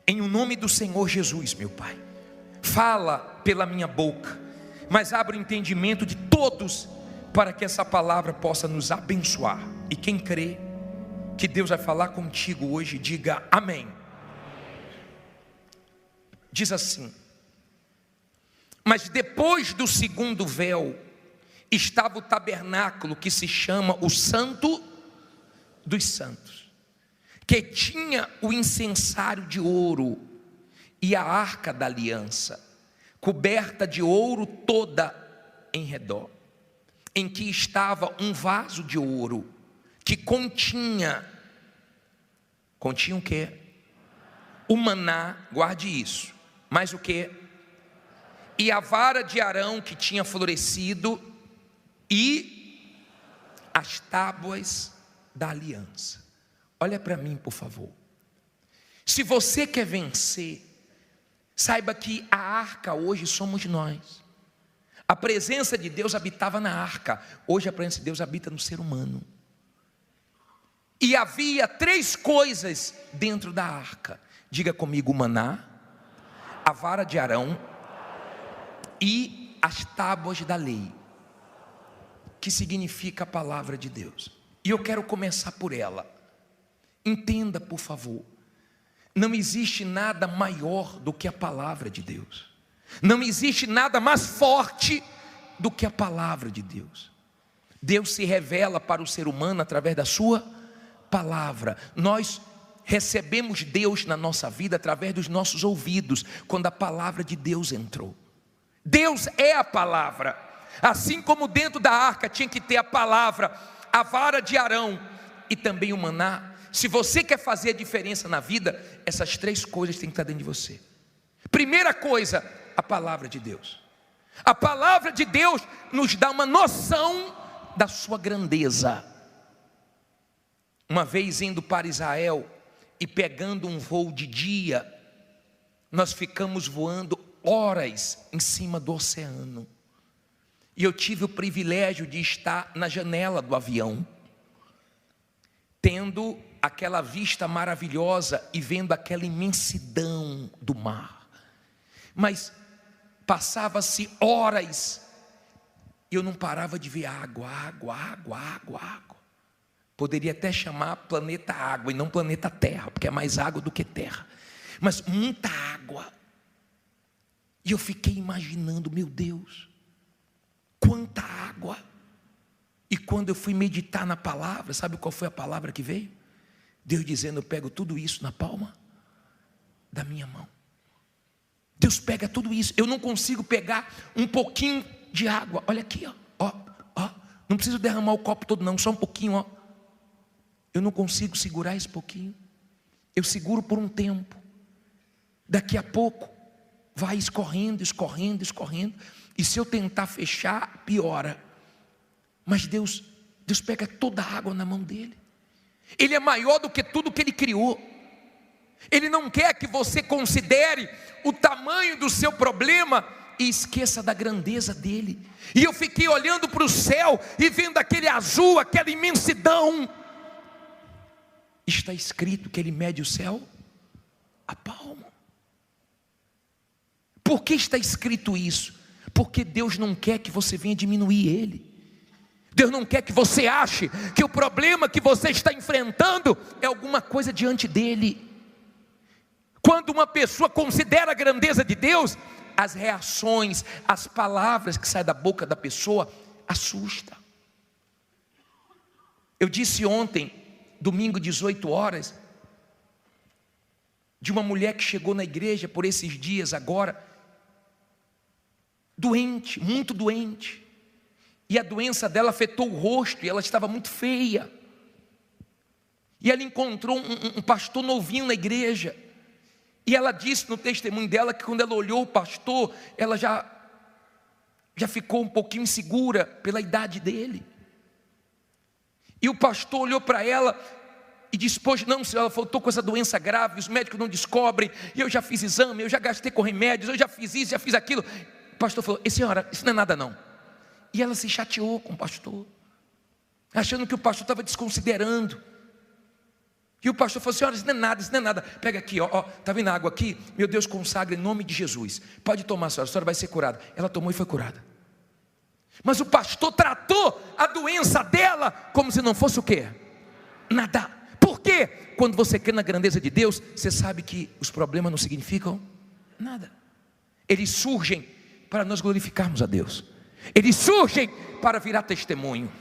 Em o nome do Senhor Jesus, meu Pai, fala pela minha boca, mas abre o entendimento de todos, para que essa palavra possa nos abençoar. E quem crê que Deus vai falar contigo hoje, diga amém. Diz assim: mas depois do segundo véu, estava o tabernáculo, que se chama o Santo dos Santos, que tinha o incensário de ouro e a arca da aliança, coberta de ouro toda em redor, em que estava um vaso de ouro, que continha o quê? O maná, guarde isso, mas o quê? E a vara de Arão que tinha florescido, e as tábuas da aliança. Olha para mim, por favor. Se você quer vencer, saiba que a arca hoje somos nós. A presença de Deus habitava na arca, hoje a presença de Deus habita no ser humano. E havia 3 coisas dentro da arca. Diga comigo: o maná, a vara de Arão e as tábuas da lei, que significa a palavra de Deus. E eu quero começar por ela. Entenda, por favor, não existe nada maior do que a palavra de Deus. Não existe nada mais forte do que a palavra de Deus. Deus se revela para o ser humano através da sua palavra. Nós recebemos Deus na nossa vida através dos nossos ouvidos, quando a palavra de Deus entrou. Deus é a palavra. Assim como dentro da arca tinha que ter a palavra, a vara de Arão e também o maná. Se você quer fazer a diferença na vida, essas 3 coisas têm que estar dentro de você. Primeira coisa, a palavra de Deus. A palavra de Deus nos dá uma noção da sua grandeza. Uma vez indo para Israel e pegando um voo de dia, nós ficamos voando horas em cima do oceano. E eu tive o privilégio de estar na janela do avião, tendo aquela vista maravilhosa e vendo aquela imensidão do mar. Mas passava-se horas e eu não parava de ver água. Poderia até chamar planeta água e não planeta terra, porque é mais água do que terra. Mas muita água. E eu fiquei imaginando, meu Deus, quanta água. E quando eu fui meditar na palavra, sabe qual foi a palavra que veio? Deus dizendo: eu pego tudo isso na palma da minha mão. Deus pega tudo isso. Eu não consigo pegar um pouquinho de água. Olha aqui, ó. Não preciso derramar o copo todo não, só um pouquinho, ó. Eu não consigo segurar esse pouquinho. Eu seguro por um tempo. Daqui a pouco vai escorrendo. E se eu tentar fechar, piora. Mas Deus pega toda a água na mão dele. Ele é maior do que tudo que ele criou. Ele não quer que você considere o tamanho do seu problema e esqueça da grandeza dele. E eu fiquei olhando para o céu e vendo aquele azul, aquela imensidão. Está escrito que ele mede o céu a palmo. Por que está escrito isso? Porque Deus não quer que você venha diminuir ele. Deus não quer que você ache que o problema que você está enfrentando é alguma coisa diante dele. Quando uma pessoa considera a grandeza de Deus, as reações, as palavras que saem da boca da pessoa assustam. Eu disse ontem, domingo 18 horas, de uma mulher que chegou na igreja por esses dias agora, doente, muito doente. E a doença dela afetou o rosto, e ela estava muito feia. E ela encontrou um pastor novinho na igreja. E ela disse no testemunho dela que quando ela olhou o pastor, ela já ficou um pouquinho insegura pela idade dele. E o pastor olhou para ela e disse: pois não, senhora, ela falou: estou com essa doença grave, os médicos não descobrem, e eu já fiz exame, eu já gastei com remédios, eu já fiz isso, já fiz aquilo. O pastor falou: e senhora, isso não é nada não. E ela se chateou com o pastor, achando que o pastor estava desconsiderando. E o pastor falou: senhora, isso não é nada, isso não é nada. Pega aqui, ó, tá vendo a água aqui? Meu Deus, consagra em nome de Jesus. Pode tomar, a senhora vai ser curada. Ela tomou e foi curada. Mas o pastor tratou a doença dela como se não fosse o quê? Nada. Por quê? Quando você crê na grandeza de Deus, você sabe que os problemas não significam nada. Eles surgem para nós glorificarmos a Deus. Eles surgem para virar testemunho.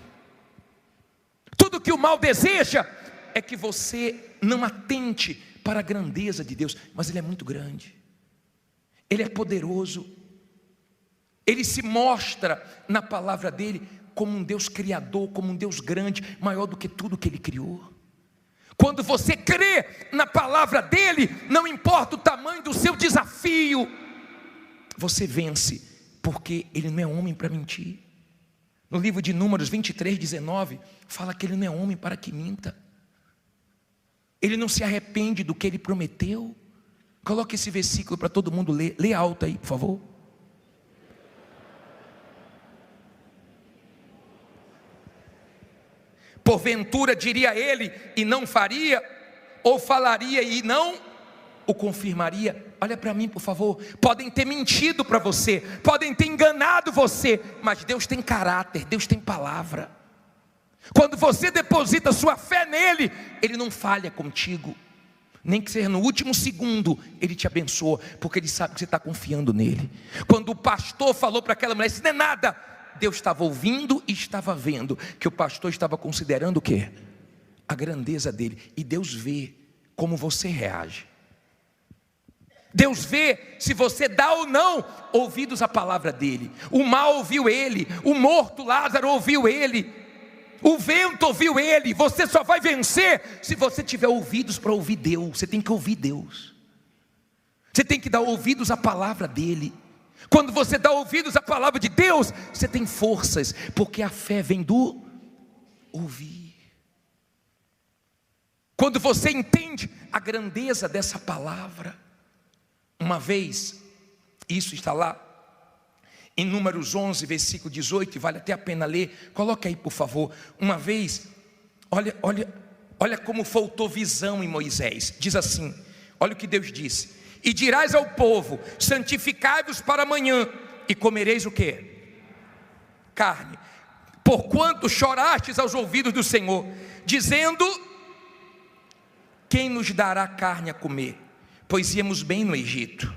Tudo que o mal deseja é que você não atente para a grandeza de Deus. Mas Ele é muito grande, Ele é poderoso, Ele se mostra na palavra dEle como um Deus criador, como um Deus grande, maior do que tudo que Ele criou. Quando você crê na palavra dEle, não importa o tamanho do seu desafio, você vence, porque Ele não é homem para mentir. No livro de Números 23:19, fala que Ele não é homem para que minta. Ele não se arrepende do que Ele prometeu. Coloque esse versículo para todo mundo ler. Lê alto aí, por favor. Porventura diria ele e não faria, ou falaria e não o confirmaria? Olha para mim, por favor. Podem ter mentido para você, podem ter enganado você, mas Deus tem caráter, Deus tem palavra. Quando você deposita sua fé nele, Ele não falha contigo. Nem que seja no último segundo, Ele te abençoa, porque Ele sabe que você está confiando nele. Quando o pastor falou para aquela mulher: isso não é nada, Deus estava ouvindo e estava vendo que o pastor estava considerando o quê? A grandeza dele. E Deus vê como você reage. Deus vê se você dá ou não ouvidos à palavra dele. O mal ouviu ele, o morto Lázaro ouviu ele, o vento ouviu ele. Você só vai vencer se você tiver ouvidos para ouvir Deus. Você tem que ouvir Deus. Você tem que dar ouvidos à palavra dele. Quando você dá ouvidos à palavra de Deus, você tem forças, porque a fé vem do ouvir. Quando você entende a grandeza dessa palavra. Uma vez, isso está lá em Números 11, versículo 18, e vale até a pena ler. Coloque aí, por favor. Uma vez, olha como faltou visão em Moisés. Diz assim, olha o que Deus disse: e dirás ao povo: santificai-vos para amanhã, e comereis o quê? Carne. Porquanto chorastes aos ouvidos do Senhor, dizendo: quem nos dará carne a comer? Pois íamos bem no Egito.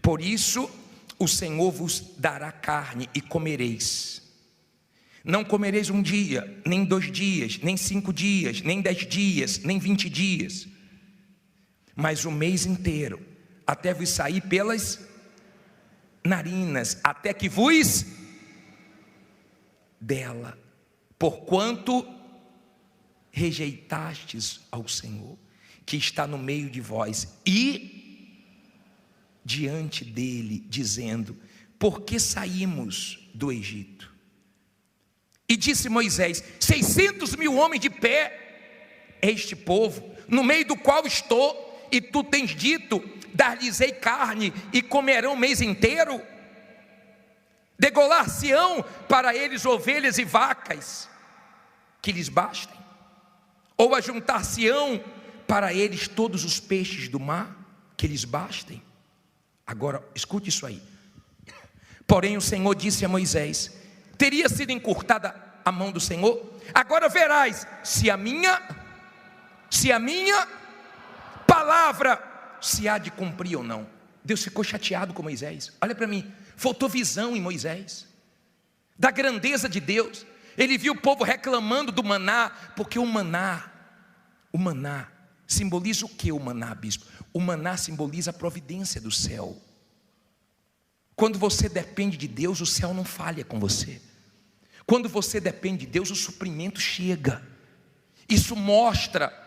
Por isso o Senhor vos dará carne e comereis. Não comereis um dia, nem 2 dias, nem 5 dias, nem 10 dias, nem 20 dias, mas o mês inteiro, até vos sair pelas narinas, até que vos dela, porquanto rejeitastes ao Senhor, que está no meio de vós, e diante dele, dizendo: por que saímos do Egito? E disse Moisés: 600 mil homens de pé é este povo, no meio do qual estou, e tu tens dito: dar-lhes-ei carne, e comerão o mês inteiro? Degolar-se-ão para eles ovelhas e vacas, que lhes bastem? Ou ajuntar-se-ão para eles todos os peixes do mar, que lhes bastem? Agora, escute isso aí. Porém o Senhor disse a Moisés: teria sido encurtada a mão do Senhor? Agora verás se a minha palavra se há de cumprir ou não. Deus ficou chateado com Moisés. Olha para mim, faltou visão em Moisés da grandeza de Deus. Ele viu o povo reclamando do maná, porque o maná simboliza o que? O maná, bispo? O maná simboliza a providência do céu. Quando você depende de Deus, o céu não falha com você. Quando você depende de Deus, o suprimento chega. Isso mostra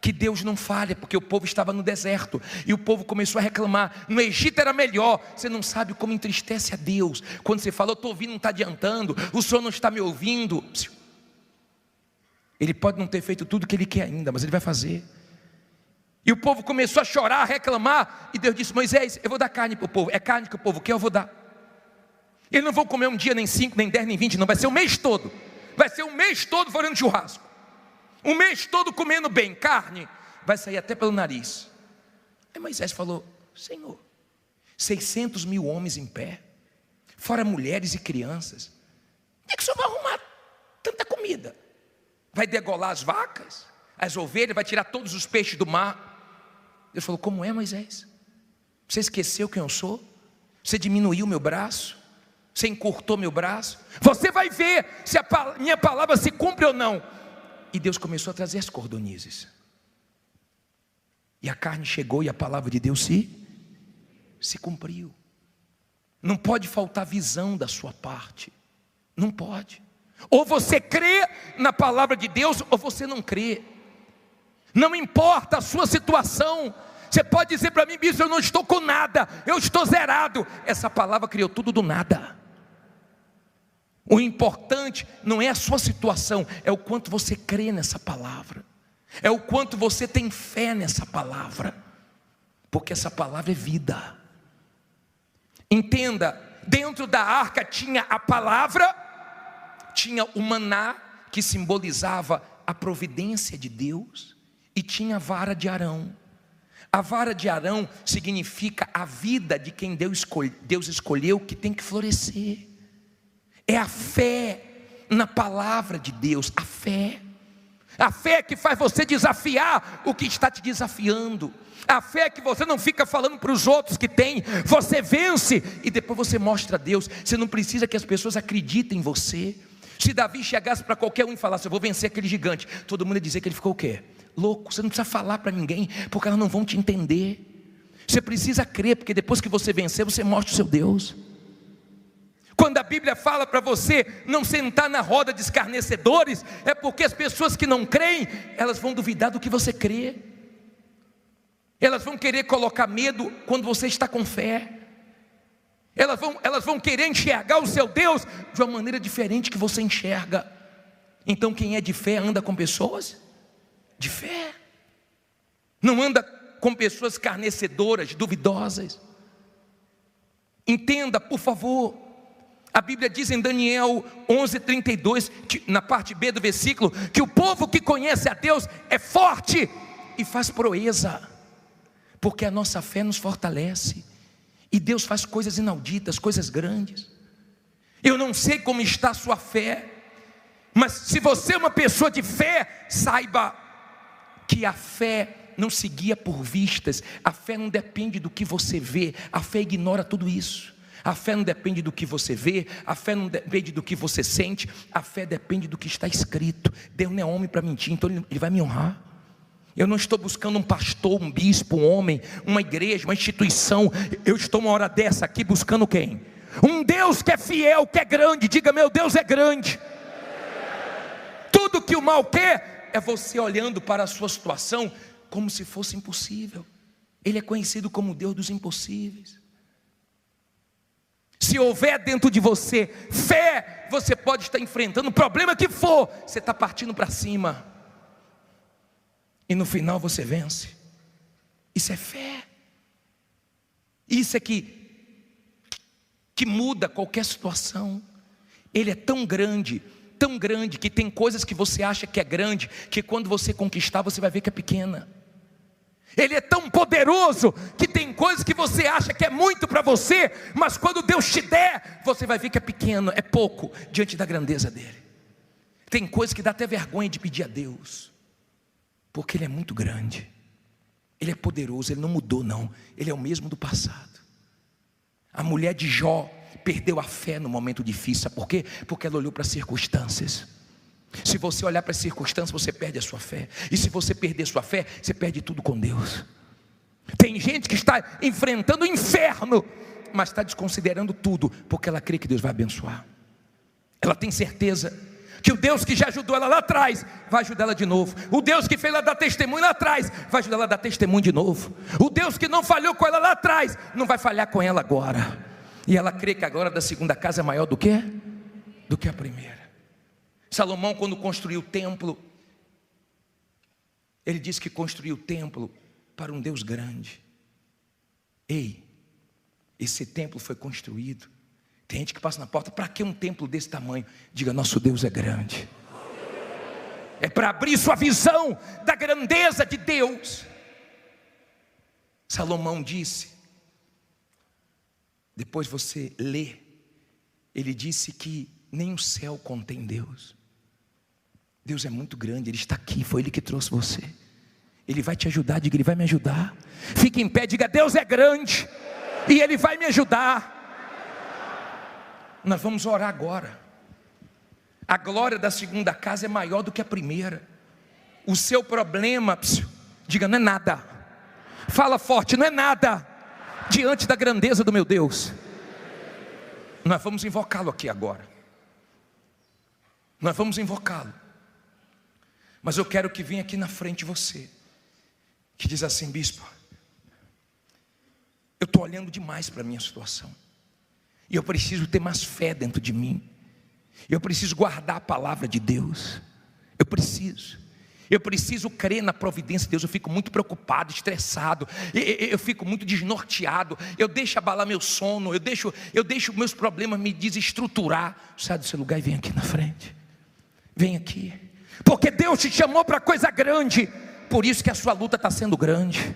que Deus não falha, porque o povo estava no deserto e o povo começou a reclamar: no Egito era melhor. Você não sabe como entristece a Deus quando você fala: eu estou ouvindo, não está adiantando, o Senhor não está me ouvindo. Ele pode não ter feito tudo o que Ele quer ainda, mas Ele vai fazer. E o povo começou a chorar, a reclamar, e Deus disse: Moisés, eu vou dar carne para o povo. É carne que o povo quer, eu vou dar. Eles não vão comer um dia, nem 5, nem 10, nem 20, não. Vai ser o mês todo. Vai ser o mês todo fazendo churrasco, o mês todo comendo bem, carne. vai sair até pelo nariz. Aí Moisés falou: Senhor, 600 mil homens em pé, fora mulheres e crianças, onde é que o senhor vai arrumar tanta comida? Vai degolar as vacas, as ovelhas, vai tirar todos os peixes do mar? Deus falou: como é, Moisés? Você esqueceu quem eu sou? Você diminuiu meu braço? Você encurtou meu braço? Você vai ver se a minha palavra se cumpre ou não. E Deus começou a trazer as cordonizes. E a carne chegou e a palavra de Deus se cumpriu. Não pode faltar visão da sua parte. Não pode. Ou você crê na palavra de Deus, ou você não crê. Não importa a sua situação. Você pode dizer para mim: bispo, eu não estou com nada, eu estou zerado. Essa palavra criou tudo do nada. O importante não é a sua situação, é o quanto você crê nessa palavra, é o quanto você tem fé nessa palavra, porque essa palavra é vida. Entenda, dentro da arca tinha a palavra, tinha o maná, que simbolizava a providência de Deus, e tinha a vara de Arão. A vara de Arão significa a vida de quem Deus escolheu, que tem que florescer. É a fé na palavra de Deus, a fé que faz você desafiar o que está te desafiando, a fé que você não fica falando para os outros que tem, você vence e depois você mostra a Deus. Você não precisa que as pessoas acreditem em você. Se Davi chegasse para qualquer um e falasse: eu vou vencer aquele gigante, todo mundo ia dizer que ele ficou o quê? Louco. Você não precisa falar para ninguém, porque elas não vão te entender. Você precisa crer, porque depois que você vencer, você mostra o seu Deus. Quando a Bíblia fala para você não sentar na roda de escarnecedores, é porque as pessoas que não creem, elas vão duvidar do que você crê. Elas vão querer colocar medo quando você está com fé. Elas vão querer enxergar o seu Deus de uma maneira diferente que você enxerga. Então quem é de fé anda com pessoas de fé, não anda com pessoas escarnecedoras, duvidosas. Entenda, por favor. A Bíblia diz em Daniel 11:32, na parte B do versículo, que o povo que conhece a Deus é forte e faz proeza, porque a nossa fé nos fortalece, e Deus faz coisas inauditas, coisas grandes. Eu não sei como está a sua fé, mas se você é uma pessoa de fé, saiba que a fé não se guia por vistas, a fé não depende do que você vê, a fé ignora tudo isso. A fé não depende do que você vê, a fé não depende do que você sente, a fé depende do que está escrito. Deus não é homem para mentir, então Ele vai me honrar. Eu não estou buscando um pastor, um bispo, um homem, uma igreja, uma instituição. Eu estou uma hora dessa aqui buscando quem? Um Deus que é fiel, que é grande. Diga: meu Deus é grande. Tudo que o mal quer é você olhando para a sua situação como se fosse impossível. Ele é conhecido como o Deus dos impossíveis. Se houver dentro de você fé, você pode estar enfrentando o problema que for, você está partindo para cima, e no final você vence. Isso é fé. Isso é que muda qualquer situação. Ele é tão grande, que tem coisas que você acha que é grande, que quando você conquistar, você vai ver que é pequena. Ele é tão poderoso, que tem coisas que você acha que é muito para você, mas quando Deus te der, você vai ver que é pequeno, é pouco, diante da grandeza dele. Tem coisas que dá até vergonha de pedir a Deus, porque Ele é muito grande, Ele é poderoso, Ele não mudou não, Ele é o mesmo do passado. A mulher de Jó perdeu a fé no momento difícil, sabe por quê? Porque ela olhou para as circunstâncias. Se você olhar para as circunstâncias, você perde a sua fé. E se você perder sua fé, você perde tudo com Deus. Tem gente que está enfrentando o inferno, mas está desconsiderando tudo, porque ela crê que Deus vai abençoar. Ela tem certeza que o Deus que já ajudou ela lá atrás vai ajudar ela de novo. O Deus que fez ela dar testemunho lá atrás vai ajudar ela a dar testemunho de novo. O Deus que não falhou com ela lá atrás não vai falhar com ela agora. E ela crê que a glória da segunda casa é maior do que a primeira. Salomão, quando construiu o templo, ele disse que construiu o templo para um Deus grande. Ei, esse templo foi construído. Tem gente que passa na porta: para que um templo desse tamanho? Diga: nosso Deus é grande. É para abrir sua visão da grandeza de Deus. Salomão disse, depois você lê, ele disse que nem o céu contém Deus. Deus é muito grande, Ele está aqui, foi Ele que trouxe você. Ele vai te ajudar, diga, Ele vai me ajudar. Fique em pé, diga, Deus é grande e Ele vai me ajudar. Nós vamos orar agora. A glória da segunda casa é maior do que a primeira. O seu problema, diga, não é nada. Fala forte, não é nada diante da grandeza do meu Deus. Nós vamos invocá-lo aqui agora. Nós vamos invocá-lo. Mas eu quero que venha aqui na frente você, que diz assim, bispo, eu estou olhando demais para a minha situação, e eu preciso ter mais fé dentro de mim. Eu preciso guardar a palavra de Deus. Eu preciso crer na providência de Deus. Eu fico muito preocupado, estressado, eu fico muito desnorteado, eu deixo abalar meu sono, eu deixo meus problemas me desestruturar. Sai do seu lugar e vem aqui na frente. Vem aqui, porque Deus te chamou para coisa grande. Por isso que a sua luta está sendo grande.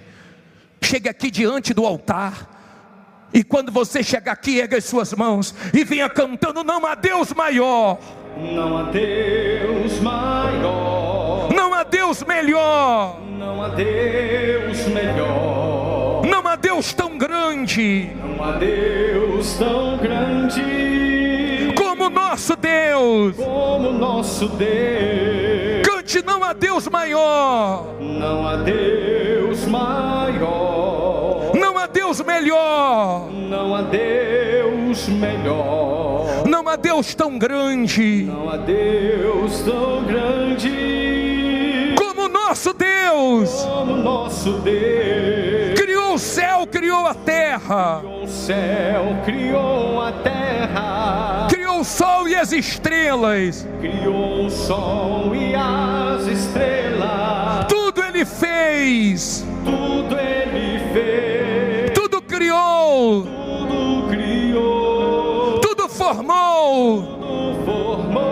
Chegue aqui diante do altar, e quando você chegar aqui, erga as suas mãos e venha cantando, não há Deus maior, não há Deus maior, não há Deus melhor, não há Deus melhor, não há Deus tão grande, não há Deus tão grande como nosso Deus, como nosso Deus. Cante, não há Deus maior, não há Deus maior, não há Deus melhor, não há Deus melhor, não há Deus tão grande, não há Deus tão grande como nosso Deus. como nosso Deus. Criou o céu, criou a terra, Criou o céu, criou a terra, criou o sol e as estrelas, criou o sol e as estrelas. tudo Ele fez, Tudo Ele fez, tudo criou, tudo criou, tudo formou tudo formou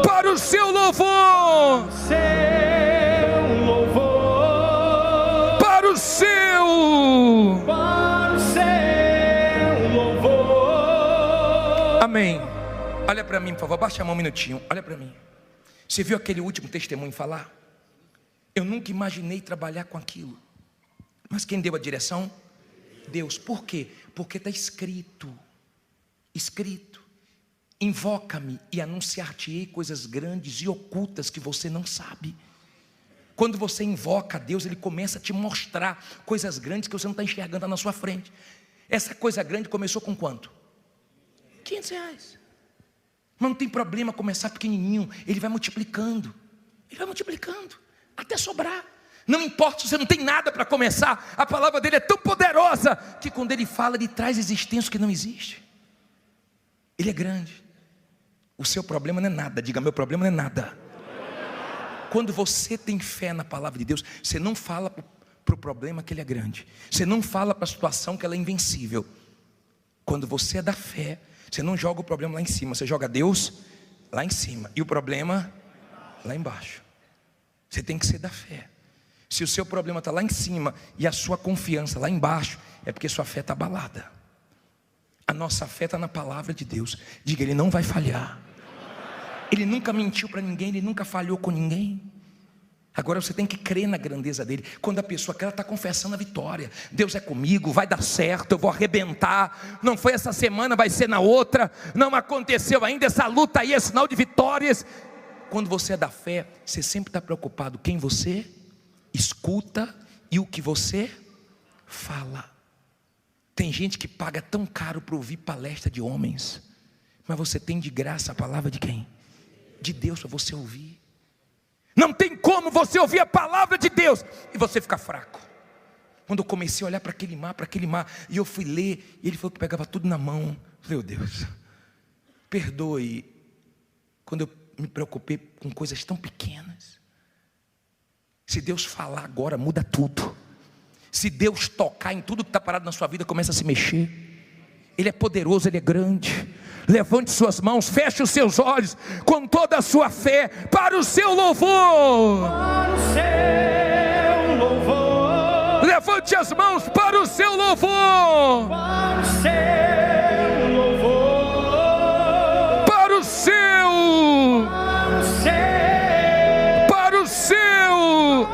para o seu louvor, seu louvor, para o seu. para o seu louvor. Amém. Olha para mim, por favor, baixa a mão um minutinho. Olha para mim. Você viu aquele último testemunho falar? Eu nunca imaginei trabalhar com aquilo. Mas quem deu a direção? Deus. Por quê? Porque está escrito. Escrito. Invoca-me e anunciar-te-ei coisas grandes e ocultas que você não sabe. Quando você invoca a Deus, Ele começa a te mostrar coisas grandes que você não está enxergando na sua frente. Essa coisa grande começou com quanto? R$500. Mas não tem problema começar pequenininho. Ele vai multiplicando. Ele vai multiplicando até sobrar. Não importa se você não tem nada para começar, a palavra dele é tão poderosa que quando ele fala, ele traz existência que não existe. Ele é grande. O seu problema não é nada. Diga, meu problema não é nada. Quando você tem fé na palavra de Deus, você não fala para o problema que ele é grande. Você não fala para a situação que ela é invencível. Quando você é da fé, você não joga o problema lá em cima, você joga Deus lá em cima e o problema lá embaixo. Você tem que ser da fé. Se o seu problema está lá em cima e a sua confiança lá embaixo, é porque sua fé está abalada. A nossa fé está na palavra de Deus. Diga, Ele não vai falhar. Ele nunca mentiu para ninguém, Ele nunca falhou com ninguém. Agora você tem que crer na grandeza dele. Quando a pessoa quer, ela está confessando a vitória. Deus é comigo, vai dar certo, eu vou arrebentar. Não foi essa semana, vai ser na outra. Não aconteceu ainda, essa luta aí é sinal de vitórias. Quando você é da fé, você sempre está preocupado quem você escuta e o que você fala. Tem gente que paga tão caro para ouvir palestra de homens, mas você tem de graça a palavra de quem? De Deus para você ouvir. Não tem como você ouvir a palavra de Deus e você ficar fraco. Quando eu comecei a olhar para aquele mar, e eu fui ler, e ele falou que pegava tudo na mão. Meu Deus, perdoe quando eu me preocupei com coisas tão pequenas. Se Deus falar agora, muda tudo. Se Deus tocar em tudo que está parado na sua vida, começa a se mexer. Ele é poderoso, Ele é grande. Levante suas mãos, feche os seus olhos com toda a sua fé para o seu louvor. Para o seu louvor. Levante as mãos para o seu louvor. Para o seu louvor. Para o seu. Para o seu. Para o seu.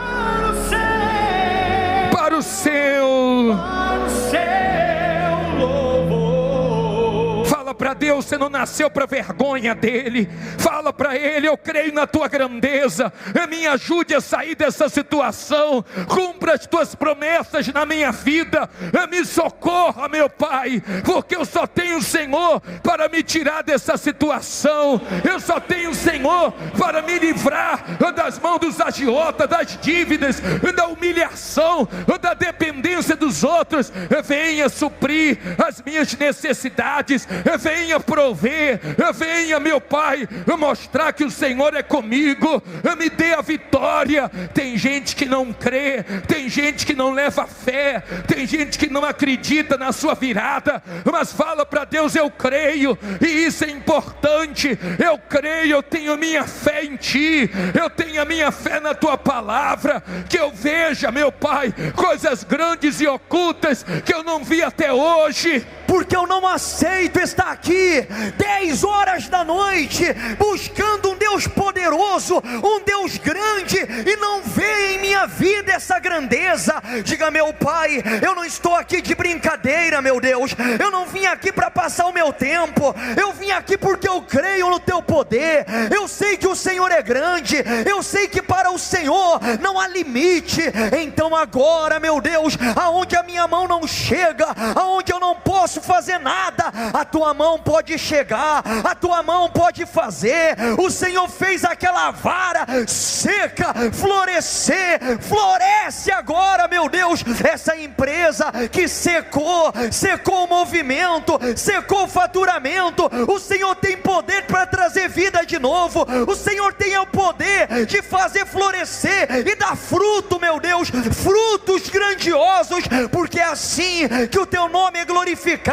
Para o seu. Para o seu louvor. Fala para Deus, você não nasceu para vergonha dele. Fala para ele: eu creio na tua grandeza, me ajude a sair dessa situação, cumpra as tuas promessas na minha vida, me socorra, meu Pai, porque eu só tenho o Senhor para me tirar dessa situação, eu só tenho o Senhor para me livrar das mãos dos agiotas, das dívidas, da humilhação, da dependência dos outros. Venha suprir as minhas necessidades, venha prover, venha, meu Pai, mostrar que o Senhor é comigo, me dê a vitória. Tem gente que não crê, tem gente que não leva fé, tem gente que não acredita na sua virada, mas fala para Deus: eu creio, e isso é importante, eu creio, eu tenho minha fé em Ti, eu tenho a minha fé na Tua palavra, que eu veja, meu Pai, coisas grandes e ocultas que eu não vi até hoje. Porque eu não aceito estar aqui 10 horas da noite buscando um Deus poderoso, um Deus grande, e não ver em minha vida essa grandeza. Diga: meu Pai, eu não estou aqui de brincadeira, meu Deus, eu não vim aqui para passar o meu tempo, eu vim aqui porque eu creio no Teu poder, eu sei que o Senhor é grande, eu sei que para o Senhor não há limite. Então agora, meu Deus, aonde a minha mão não chega, aonde eu não posso fazer nada, a Tua mão pode chegar, a Tua mão pode fazer. O Senhor fez aquela vara seca florescer, floresce agora, meu Deus, essa empresa que secou o movimento, secou o faturamento. O Senhor tem poder para trazer vida de novo, o Senhor tem o poder de fazer florescer e dar fruto, meu Deus, frutos grandiosos, porque é assim que o Teu nome é glorificado.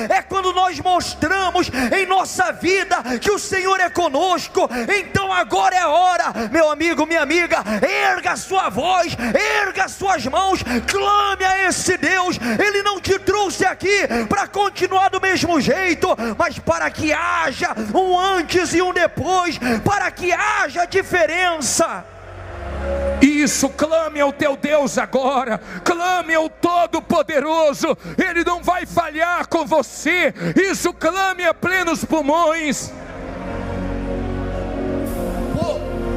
É quando nós mostramos em nossa vida que o Senhor é conosco. Então agora é a hora, meu amigo, minha amiga, erga a sua voz, erga as suas mãos, clame a esse Deus. Ele não te trouxe aqui para continuar do mesmo jeito, mas para que haja um antes e um depois, para que haja diferença. Isso, clame ao teu Deus agora, clame ao Todo-Poderoso, Ele não vai falhar com você. Isso, clame a plenos pulmões.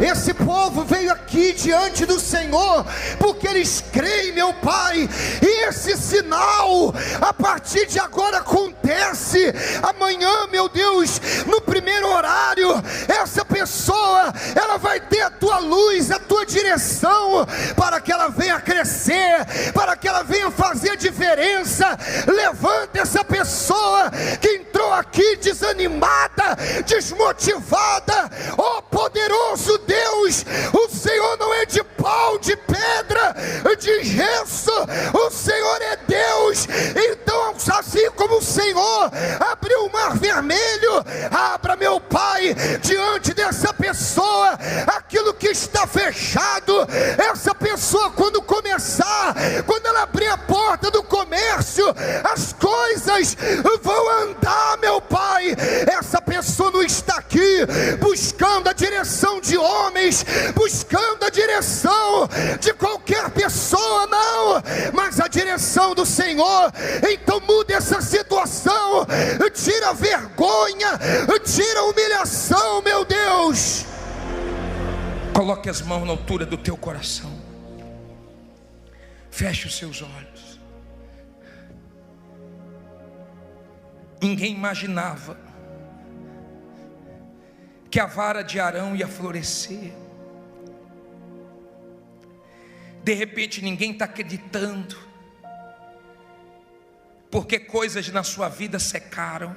Esse povo veio aqui diante do Senhor porque eles creem, meu Pai, e esse sinal a partir de agora acontece. Amanhã, meu Deus, no primeiro horário, essa pessoa, ela vai ter a Tua luz, a Tua direção, para que ela venha crescer, para que ela venha fazer diferença. Levanta essa pessoa que entrou aqui desanimada, desmotivada. Oh poderoso Deus, o Senhor não é de pau, de pedra, de gesso, o Senhor é Deus. Então, assim como o Senhor abriu o mar vermelho, abra, meu Pai, diante dessa pessoa aquilo que está fechado. Essa pessoa, quando começar, quando ela abrir a porta do comércio, as coisas vão andar, meu Pai. Essa pessoa não está aqui buscando a direção de homens, buscando a direção de qualquer pessoa, não, mas a direção do Senhor. Então muda essa situação, tira a vergonha, tira a humilhação, meu Deus. Coloque as mãos na altura do teu coração, feche os seus olhos. Ninguém imaginava que a vara de Arão ia florescer. De repente ninguém está acreditando, porque coisas na sua vida secaram,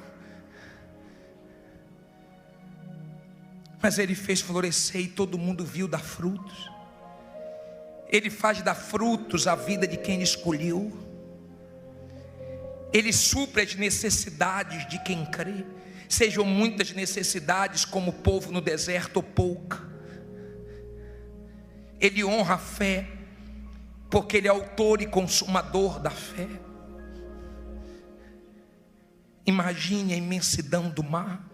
mas Ele fez florescer e todo mundo viu dar frutos. Ele faz dar frutos à vida de quem Ele escolheu. Ele supre as necessidades de quem crê. sejam muitas necessidades como o povo no deserto ou pouca. Ele honra a fé, porque Ele é autor e consumador da fé. Imagine a imensidão do mar,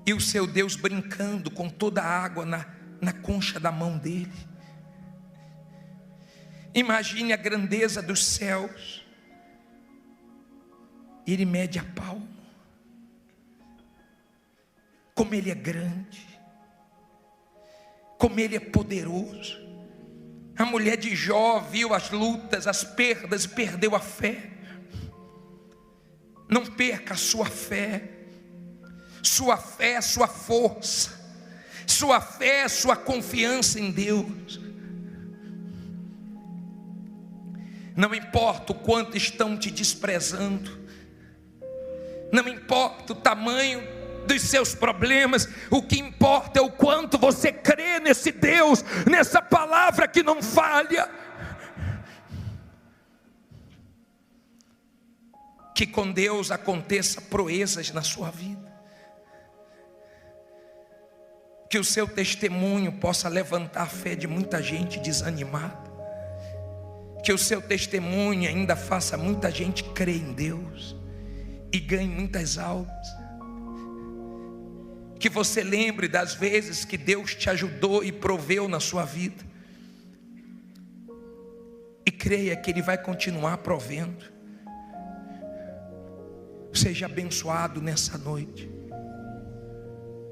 e o seu Deus brincando com toda a água na concha da mão dele. Imagine a grandeza dos céus, Ele mede a palma, como Ele é grande, como Ele é poderoso. A mulher de Jó viu as lutas, as perdas e perdeu a fé. Não perca a sua fé. Sua fé é sua força. Sua fé é sua confiança em Deus. Não importa o quanto estão te desprezando, não importa o tamanho dos seus problemas, o que importa é o quanto você crê nesse Deus, nessa palavra que não falha. Que com Deus aconteça proezas na sua vida, que o seu testemunho possa levantar a fé de muita gente desanimada, que o seu testemunho ainda faça muita gente crer em Deus e ganhe muitas almas. Que você lembre das vezes que Deus te ajudou e proveu na sua vida, e creia que Ele vai continuar provendo. Seja abençoado nessa noite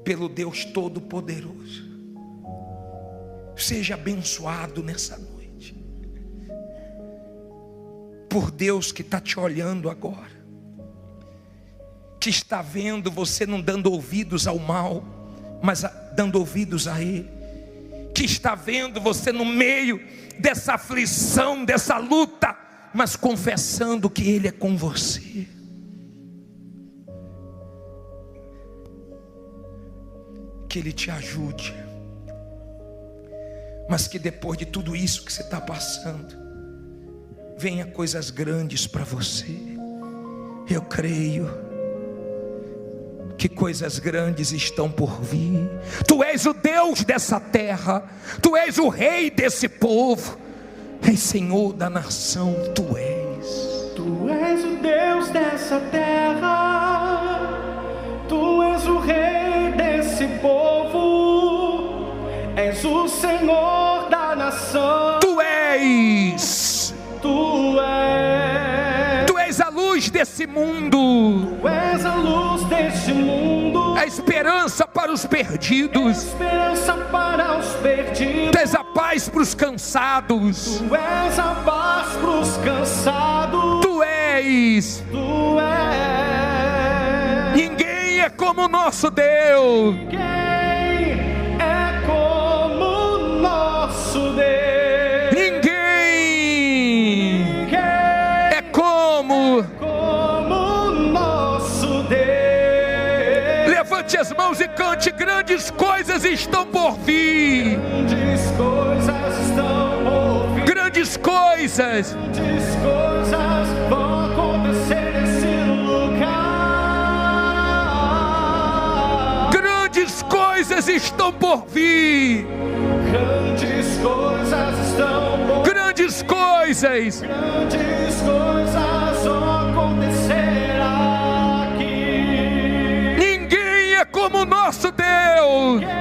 pelo Deus Todo-Poderoso. Seja abençoado nessa noite por Deus que está te olhando agora, que está vendo você não dando ouvidos ao mal, mas dando ouvidos a Ele, que está vendo você no meio dessa aflição, dessa luta, mas confessando que Ele é com você. Que Ele te ajude, mas que depois de tudo isso que você está passando, venha coisas grandes para você. Eu creio que coisas grandes estão por vir. Tu és o Deus dessa terra, Tu és o Rei desse povo, és Senhor da nação. Tu és o Deus dessa terra, Tu és o Rei desse povo, és o Senhor da nação. Tu és a luz desse mundo. Tu és a luz deste mundo, a esperança para os perdidos. Esperança para os perdidos. Tu és a paz para os cansados. Tu és a paz para os cansados. Tu és. Ninguém é como o nosso Deus. Ninguém é como o nosso Deus. Ninguém é como o nosso Deus. Levante as mãos e cante: grandes coisas estão por vir. Grandes coisas estão por vir. Grandes coisas. Grandes coisas vão acontecer nesse lugar. Grandes coisas estão por vir. Grandes coisas estão por vir. Grandes coisas. Grandes coisas vão acontecer aqui. Ninguém é como o nosso Deus. Ninguém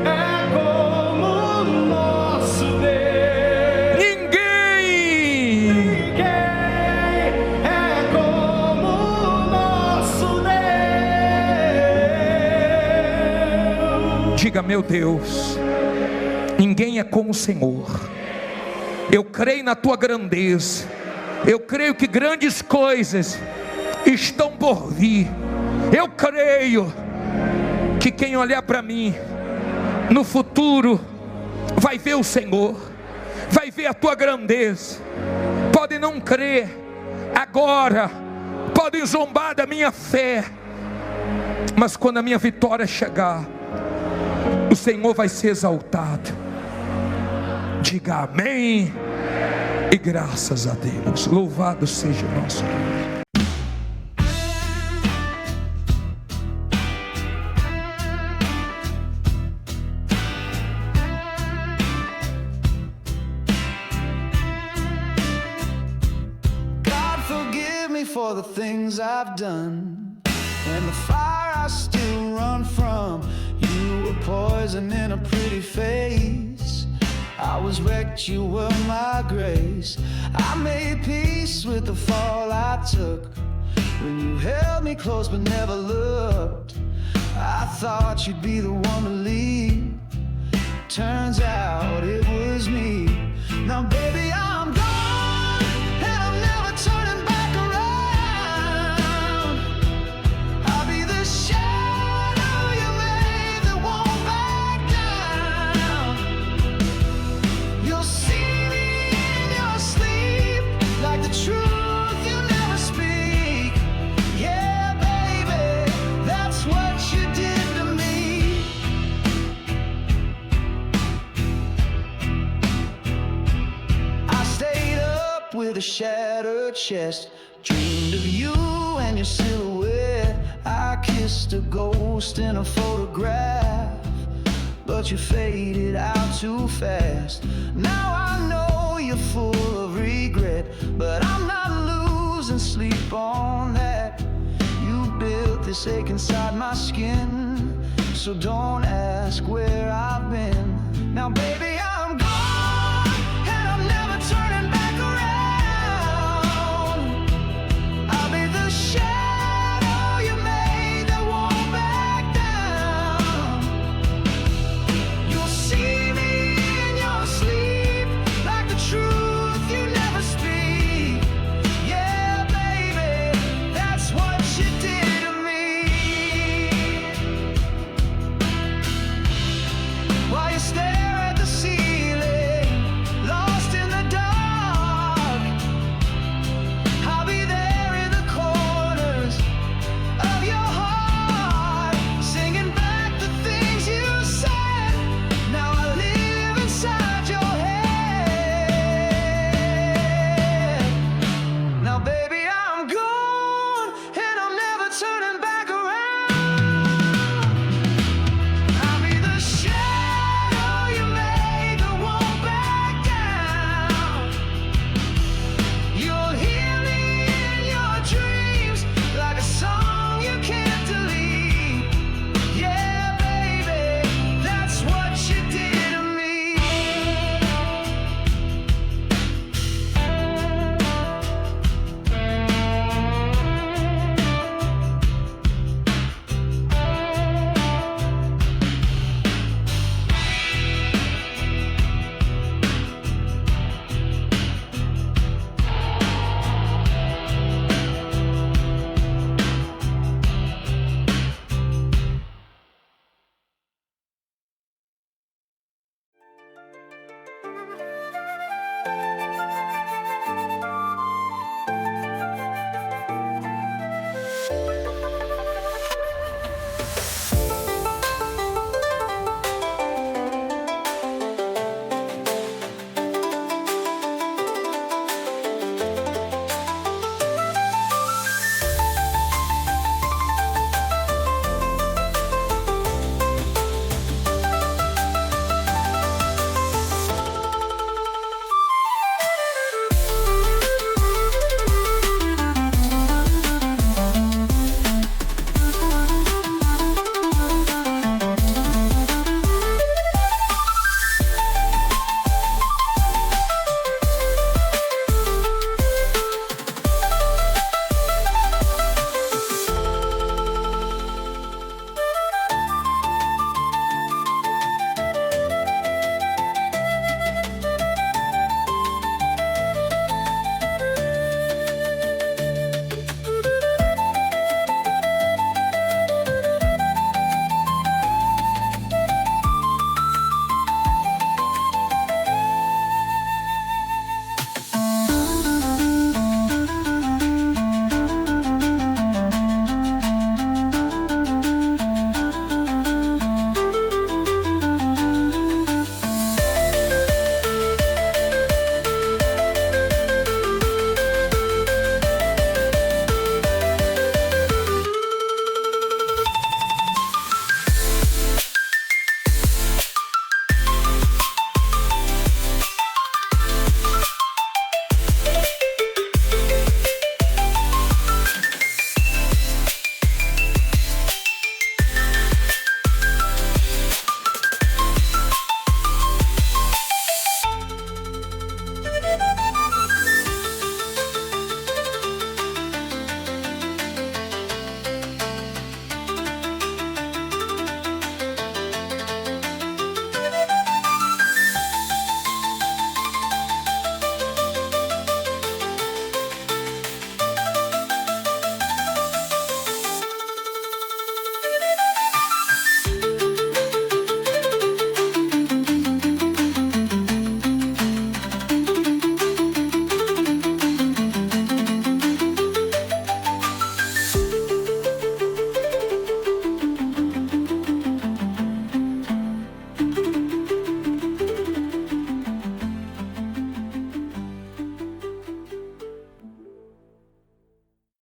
é como o nosso Deus. Ninguém é como o nosso Deus. Diga: meu Deus, ninguém é como o Senhor. Eu creio na tua grandeza. Eu creio que grandes coisas estão por vir. Eu creio que quem olhar para mim no futuro vai ver o Senhor, vai ver a tua grandeza. Podem não crer agora, podem zombar da minha fé, mas quando a minha vitória chegar, o Senhor vai ser exaltado. Diga amém e graças a Deus. Louvado seja o nosso Deus. for the things I've done, and the fire I still run from. You were poison in a pretty face. I was wrecked, you were my grace. I made peace with the fall I took when you held me close but never looked. I thought you'd be the one to leave. Turns out it was me. Now baby, I'm gone, and I'm never turning back around. I'll be the shadow you made that won't back down. You'll see me in your sleep, like the truth you never speak. Yeah, baby, that's what you did to me. I stayed up with a shattered chest, dreamed of you and your silhouette. I kissed a ghost in a photograph, but you faded out too fast. Now I know you're full of regret, but I'm not losing sleep on that. You built this ache inside my skin, so don't ask where I've been. Now baby,